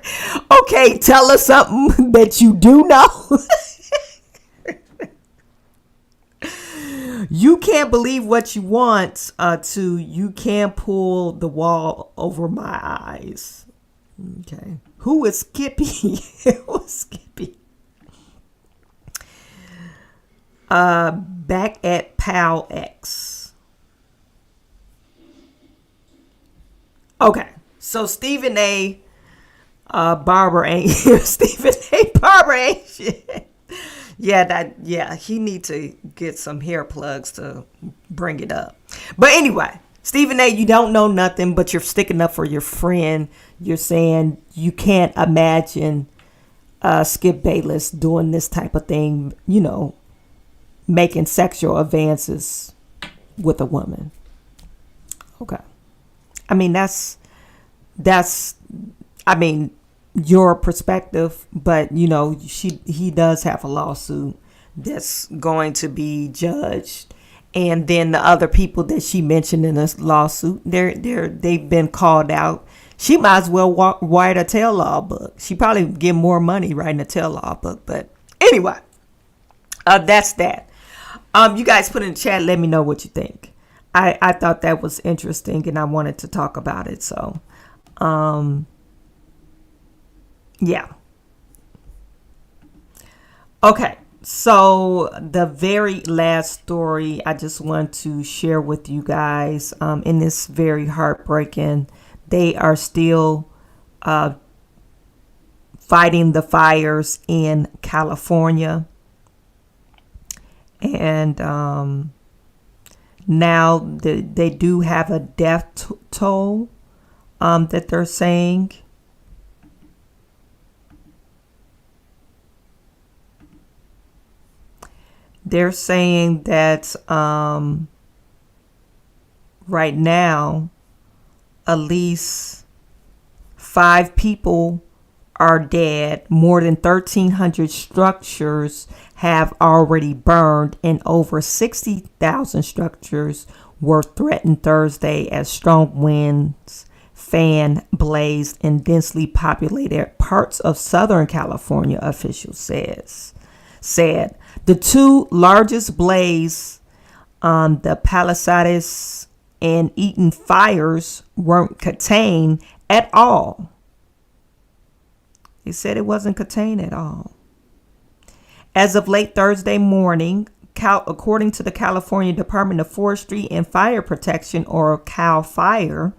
Okay, tell us something that you do know. You can't believe what you want to you can't pull the wall over my eyes. Okay. Who is Skippy? Who is Skippy? Back at Pal X. Okay. So Stephen A. Barber ain't Stephen A. Barber ain't shit. Yeah, he need to get some hair plugs to bring it up. But anyway, Stephen A., you don't know nothing, but you're sticking up for your friend. You're saying you can't imagine Skip Bayless doing this type of thing, making sexual advances with a woman. Okay. That's your perspective, but he does have a lawsuit that's going to be judged, and then the other people that she mentioned in this lawsuit, they've been called out. She might as well write a tell-all book. She probably get more money writing a tell-all book. But anyway, That's that. You guys put in the chat. Let me know what you think. I thought that was interesting, and I wanted to talk about it. So, yeah. Okay. So the very last story I just want to share with you guys, in this very heartbreaking, they are still fighting the fires in California. And now they do have a death toll that they're saying. They're saying that right now, at least 5 people are dead. More than 1,300 structures have already burned, and over 60,000 structures were threatened Thursday as strong winds fan blazed in densely populated parts of Southern California, officials said. The 2 largest blaze, the Palisades and Eaton fires, weren't contained at all. They said it wasn't contained at all. As of late Thursday morning, according to the California Department of Forestry and Fire Protection, or CAL FIRE,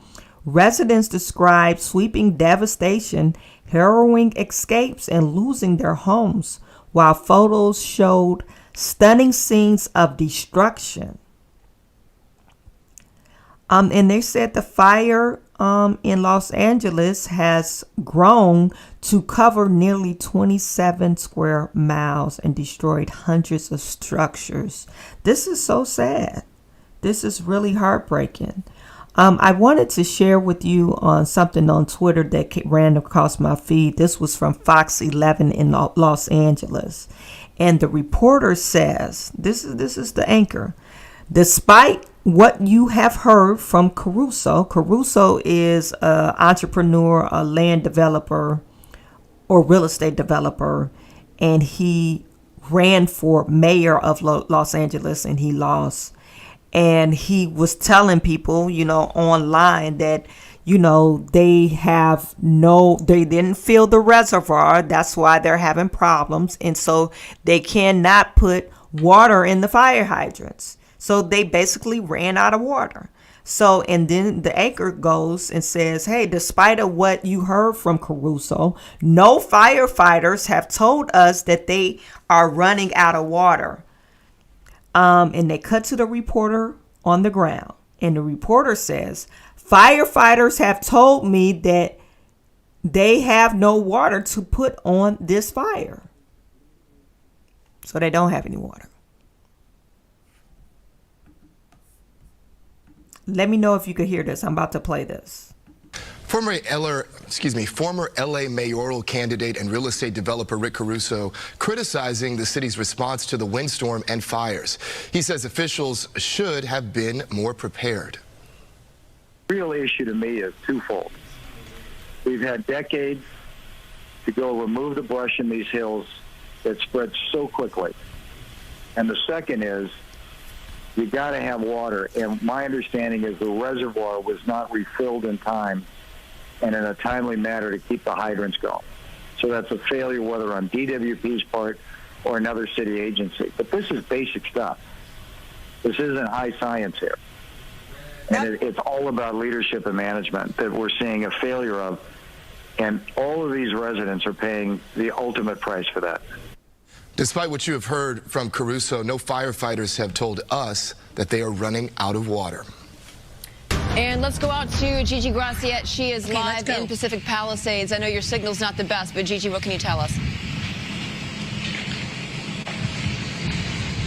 residents described sweeping devastation, harrowing escapes, and losing their homes, while photos showed stunning scenes of destruction. And they said the fire in Los Angeles has grown to cover nearly 27 square miles and destroyed hundreds of structures. This is so sad. This is really heartbreaking. I wanted to share with you on something on Twitter that ran across my feed. This was from Fox 11 in Los Angeles. And the reporter says, this is the anchor. Despite what you have heard from Caruso is an entrepreneur, a land developer, or real estate developer. And he ran for mayor of Los Angeles, and he lost. And he was telling people, online that, they didn't fill the reservoir. That's why they're having problems. And so they cannot put water in the fire hydrants. So they basically ran out of water. So, and then the anchor goes and says, hey, despite of what you heard from Caruso, no firefighters have told us that they are running out of water. And they cut to the reporter on the ground. And the reporter says, firefighters have told me that they have no water to put on this fire. So they don't have any water. Let me know if you could hear this. I'm about to play this. Former LA mayoral candidate and real estate developer Rick Caruso criticizing the city's response to the windstorm and fires. He says officials should have been more prepared. The real issue to me is twofold. We've had decades to go remove the brush in these hills that spreads so quickly. And the second is, you got to have water. And my understanding is the reservoir was not refilled in time and in a timely manner to keep the hydrants going. So that's a failure, whether on DWP's part or another city agency. But this is basic stuff. This isn't high science here. And it's all about leadership and management that we're seeing a failure of. And all of these residents are paying the ultimate price for that. Despite what you have heard from Caruso, no firefighters have told us that they are running out of water. And let's go out to Gigi Graciette. She is live in Pacific Palisades. I know your signal's not the best, but Gigi, what can you tell us?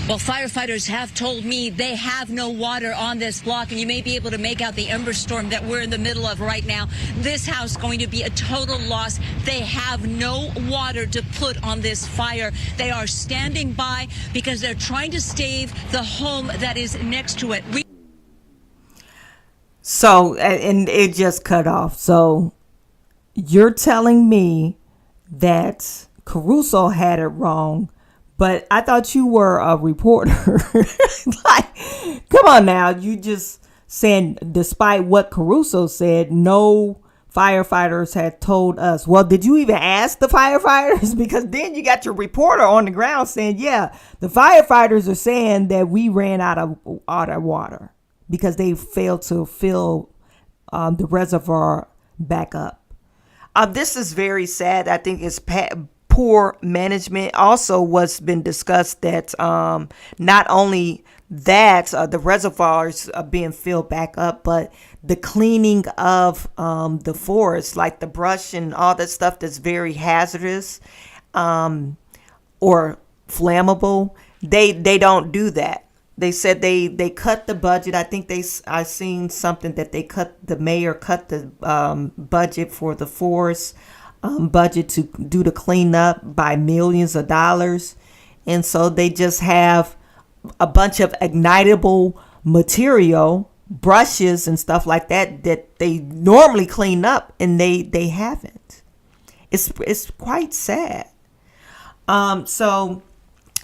Well, firefighters have told me they have no water on this block, and you may be able to make out the ember storm that we're in the middle of right now. This house is going to be a total loss. They have no water to put on this fire. They are standing by because they're trying to save the home that is next to it. So, and it just cut off. So you're telling me that Caruso had it wrong, But I thought you were a reporter. Like, come on now. You just saying, despite what Caruso said, no firefighters had told us. Well, did you even ask the firefighters? Because then you got your reporter on the ground saying, yeah, the firefighters are saying that we ran out of water because they failed to fill the reservoir back up. This is very sad. I think it's poor management. Also, what's been discussed that not only that the reservoirs are being filled back up, but the cleaning of the forest, like the brush and all that stuff that's very hazardous or flammable, they don't do that. They said they cut the budget. I think I seen something that the mayor cut the budget for the forest budget to do the cleanup by millions of dollars. And so they just have a bunch of ignitable material, brushes and stuff like that they normally clean up, and they haven't. It's quite sad. So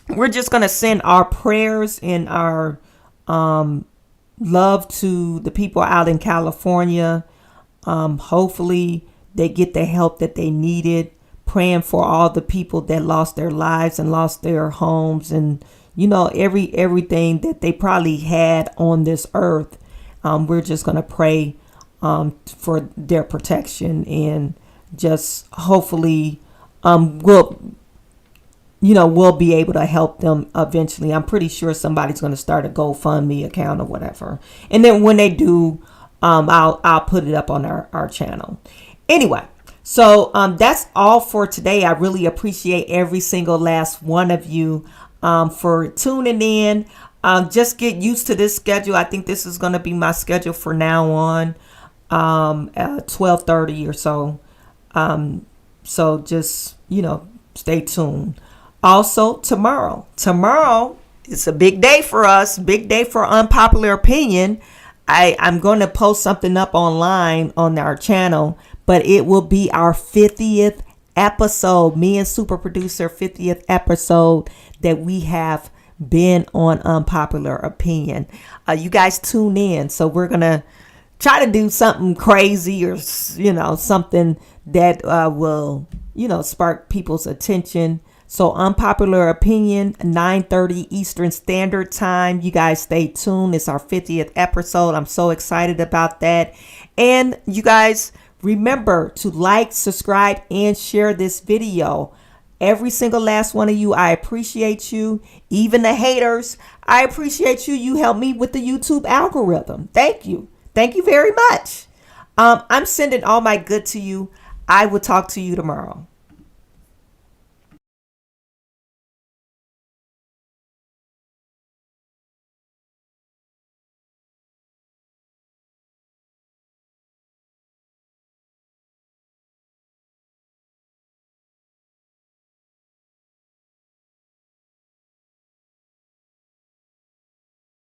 we're just going to send our prayers and our love to the people out in California. Hopefully they get the help that they needed. Praying for all the people that lost their lives and lost their homes and, everything that they probably had on this earth. We're just going to pray for their protection, and just hopefully we'll be able to help them eventually. I'm pretty sure somebody's going to start a GoFundMe account or whatever. And then when they do, I'll put it up on our channel. Anyway, so that's all for today. I really appreciate every single last one of you for tuning in. Just get used to this schedule. I think this is going to be my schedule for now on, at 12:30 or so. So just, stay tuned. Also, tomorrow is a big day for us, big day for Unpopular Opinion. I'm going to post something up online on our channel, but it will be our 50th episode, me and super producer 50th episode that we have been on Unpopular Opinion. You guys tune in. So we're going to try to do something crazy or, something that will, spark people's attention. So Unpopular Opinion, 9:30 Eastern Standard Time. You guys stay tuned. It's our 50th episode. I'm so excited about that. And you guys remember to like, subscribe, and share this video. Every single last one of you, I appreciate you. Even the haters, I appreciate you. You help me with the YouTube algorithm. Thank you. Thank you very much. I'm sending all my good to you. I will talk to you tomorrow.